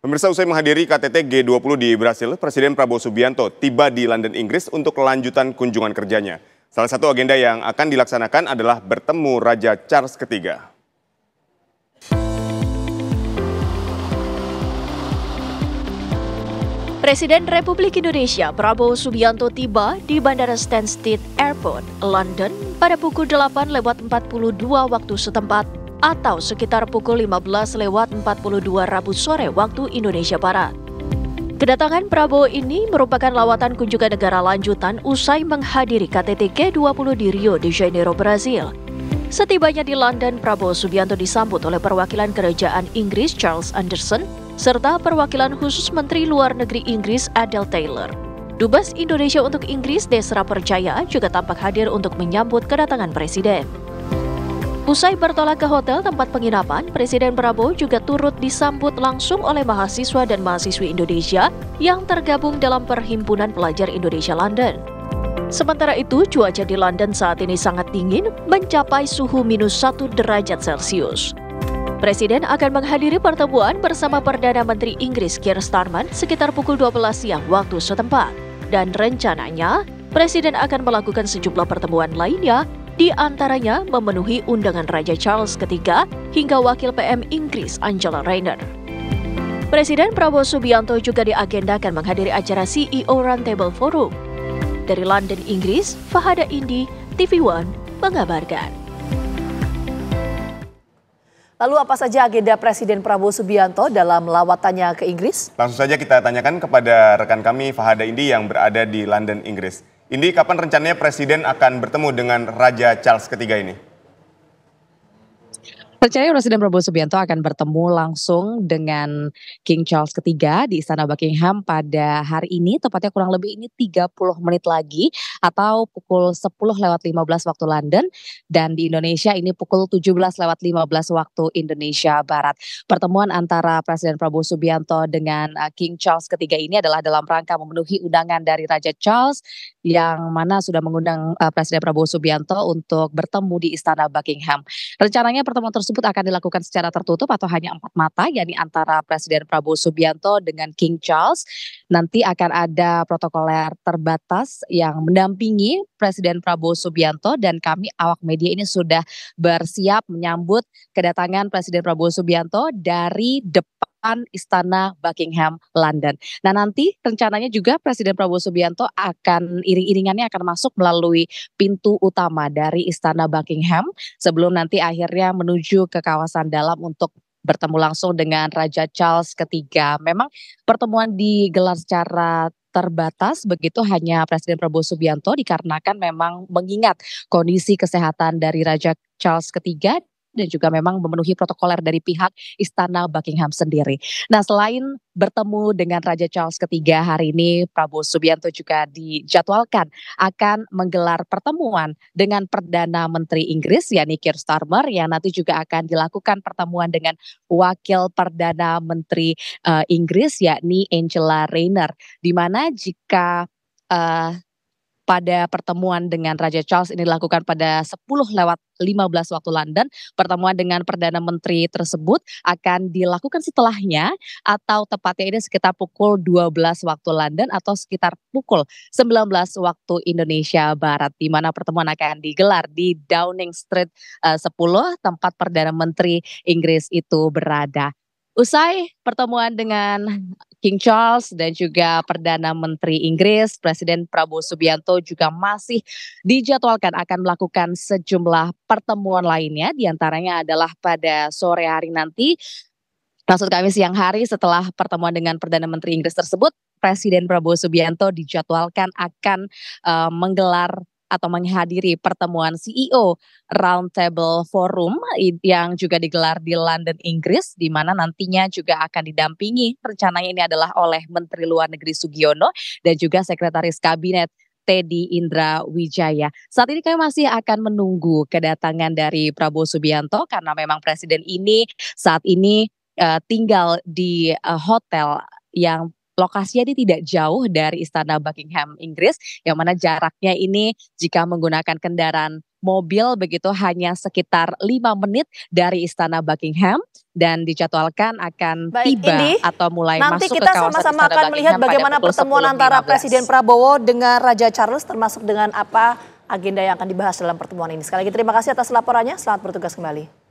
Pemirsa, usai menghadiri KTT G20 di Brasil, Presiden Prabowo Subianto tiba di London, Inggris untuk kelanjutan kunjungan kerjanya. Salah satu agenda yang akan dilaksanakan adalah bertemu Raja Charles III. Presiden Republik Indonesia Prabowo Subianto tiba di Bandara Stansted Airport, London pada pukul 8:42 waktu setempat atau sekitar pukul 15:42 Rabu sore waktu Indonesia Barat. Kedatangan Prabowo ini merupakan lawatan kunjungan negara lanjutan usai menghadiri KTT G20 di Rio de Janeiro, Brazil. Setibanya di London, Prabowo Subianto disambut oleh perwakilan kerajaan Inggris Charles Anderson serta perwakilan khusus Menteri Luar Negeri Inggris Adele Taylor. Dubes Indonesia untuk Inggris Desra Percaya juga tampak hadir untuk menyambut kedatangan Presiden. Usai bertolak ke hotel tempat penginapan, Presiden Prabowo juga turut disambut langsung oleh mahasiswa dan mahasiswi Indonesia yang tergabung dalam Perhimpunan Pelajar Indonesia London. Sementara itu, cuaca di London saat ini sangat dingin, mencapai suhu -1 derajat Celcius. Presiden akan menghadiri pertemuan bersama Perdana Menteri Inggris Keir Starmer sekitar pukul 12 siang waktu setempat. Dan rencananya, Presiden akan melakukan sejumlah pertemuan lainnya, di antaranya memenuhi undangan Raja Charles III hingga Wakil PM Inggris Angela Rayner. Presiden Prabowo Subianto juga diagendakan menghadiri acara CEO Roundtable Forum. Dari London, Inggris, Fahada Indi, TV One mengabarkan. Lalu apa saja agenda Presiden Prabowo Subianto dalam lawatannya ke Inggris? Langsung saja kita tanyakan kepada rekan kami Fahada Indi yang berada di London, Inggris. Indi, kapan rencananya Presiden akan bertemu dengan Raja Charles III ini? Rencananya Presiden Prabowo Subianto akan bertemu langsung dengan King Charles III di Istana Buckingham pada hari ini, tepatnya kurang lebih ini 30 menit lagi atau pukul 10:15 waktu London, dan di Indonesia ini pukul 17:15 waktu Indonesia Barat. Pertemuan antara Presiden Prabowo Subianto dengan King Charles III ini adalah dalam rangka memenuhi undangan dari Raja Charles yang mana sudah mengundang Presiden Prabowo Subianto untuk bertemu di Istana Buckingham. Rencananya pertemuan tersebut akan dilakukan secara tertutup atau hanya 4 mata, yakni antara Presiden Prabowo Subianto dengan King Charles. Nanti akan ada protokoler terbatas yang mendampingi Presiden Prabowo Subianto, dan kami awak media ini sudah bersiap menyambut kedatangan Presiden Prabowo Subianto dari depan Istana Buckingham London. Nah, nanti rencananya juga Presiden Prabowo Subianto akan iring-iringannya akan masuk melalui pintu utama dari Istana Buckingham sebelum nanti akhirnya menuju ke kawasan dalam untuk bertemu langsung dengan Raja Charles III. Memang pertemuan digelar secara terbatas begitu, hanya Presiden Prabowo Subianto dikarenakan memang mengingat kondisi kesehatan dari Raja Charles III dan juga memang memenuhi protokoler dari pihak Istana Buckingham sendiri. Nah, selain bertemu dengan Raja Charles III hari ini, Prabowo Subianto juga dijadwalkan akan menggelar pertemuan dengan Perdana Menteri Inggris yakni Keir Starmer, yang nanti juga akan dilakukan pertemuan dengan Wakil Perdana Menteri Inggris yakni Angela Rayner, di mana jika pada pertemuan dengan Raja Charles ini dilakukan pada 10:15 waktu London, pertemuan dengan Perdana Menteri tersebut akan dilakukan setelahnya atau tepatnya ini sekitar pukul 12 waktu London atau sekitar pukul 19 waktu Indonesia Barat, di mana pertemuan akan digelar di Downing Street 10 tempat Perdana Menteri Inggris itu berada. Usai pertemuan dengan King Charles dan juga Perdana Menteri Inggris, Presiden Prabowo Subianto juga masih dijadwalkan akan melakukan sejumlah pertemuan lainnya, diantaranya adalah pada sore hari nanti, maksud kami siang hari setelah pertemuan dengan Perdana Menteri Inggris tersebut, Presiden Prabowo Subianto dijadwalkan akan menggelar atau menghadiri pertemuan CEO Roundtable Forum yang juga digelar di London, Inggris, di mana nantinya juga akan didampingi, rencananya ini adalah oleh Menteri Luar Negeri Sugiono dan juga Sekretaris Kabinet Teddy Indra Wijaya. Saat ini kami masih akan menunggu kedatangan dari Prabowo Subianto karena memang Presiden ini saat ini tinggal di hotel yang lokasinya ini tidak jauh dari Istana Buckingham Inggris, yang mana jaraknya ini jika menggunakan kendaraan mobil begitu hanya sekitar 5 menit dari Istana Buckingham dan dijadwalkan akan Baik, tiba Indi, atau mulai nanti masuk ke kita kawasan sama-sama Istana akan melihat Buckingham pada bagaimana pukul pertemuan antara 10.15. Presiden Prabowo dengan Raja Charles, termasuk dengan apa agenda yang akan dibahas dalam pertemuan ini. Sekali lagi terima kasih atas laporannya, selamat bertugas kembali.